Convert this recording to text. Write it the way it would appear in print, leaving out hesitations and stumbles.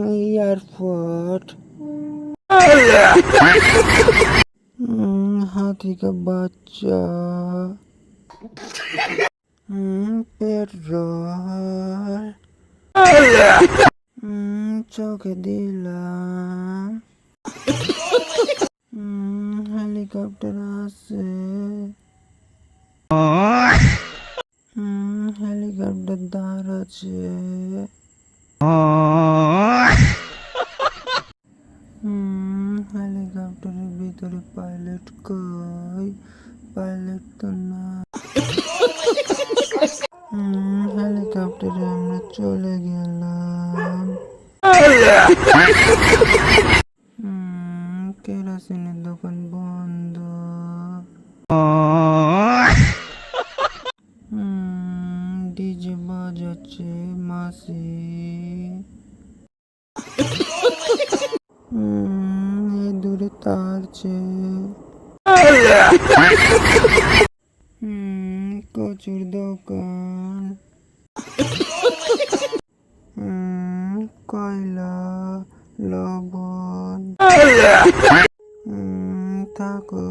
Airport. हाथी का बच्चा। पेट्रोल। चौके दिलाम। हेलीकॉप्टर আছে। হেলিকপ্টার দাঁড় আছে। হেলিকপ্টারের ভিতরে পাইলট কই? পাইলট তো না। হেলিকপ্টারে আমরা চলে গেলাম। কেরোসিনের দোকান বন্ধ। ডিজে বাজাচ্ছে মাসি। দূরে তারছে। কচুর দোকান। কয়লা লবণ। থাকো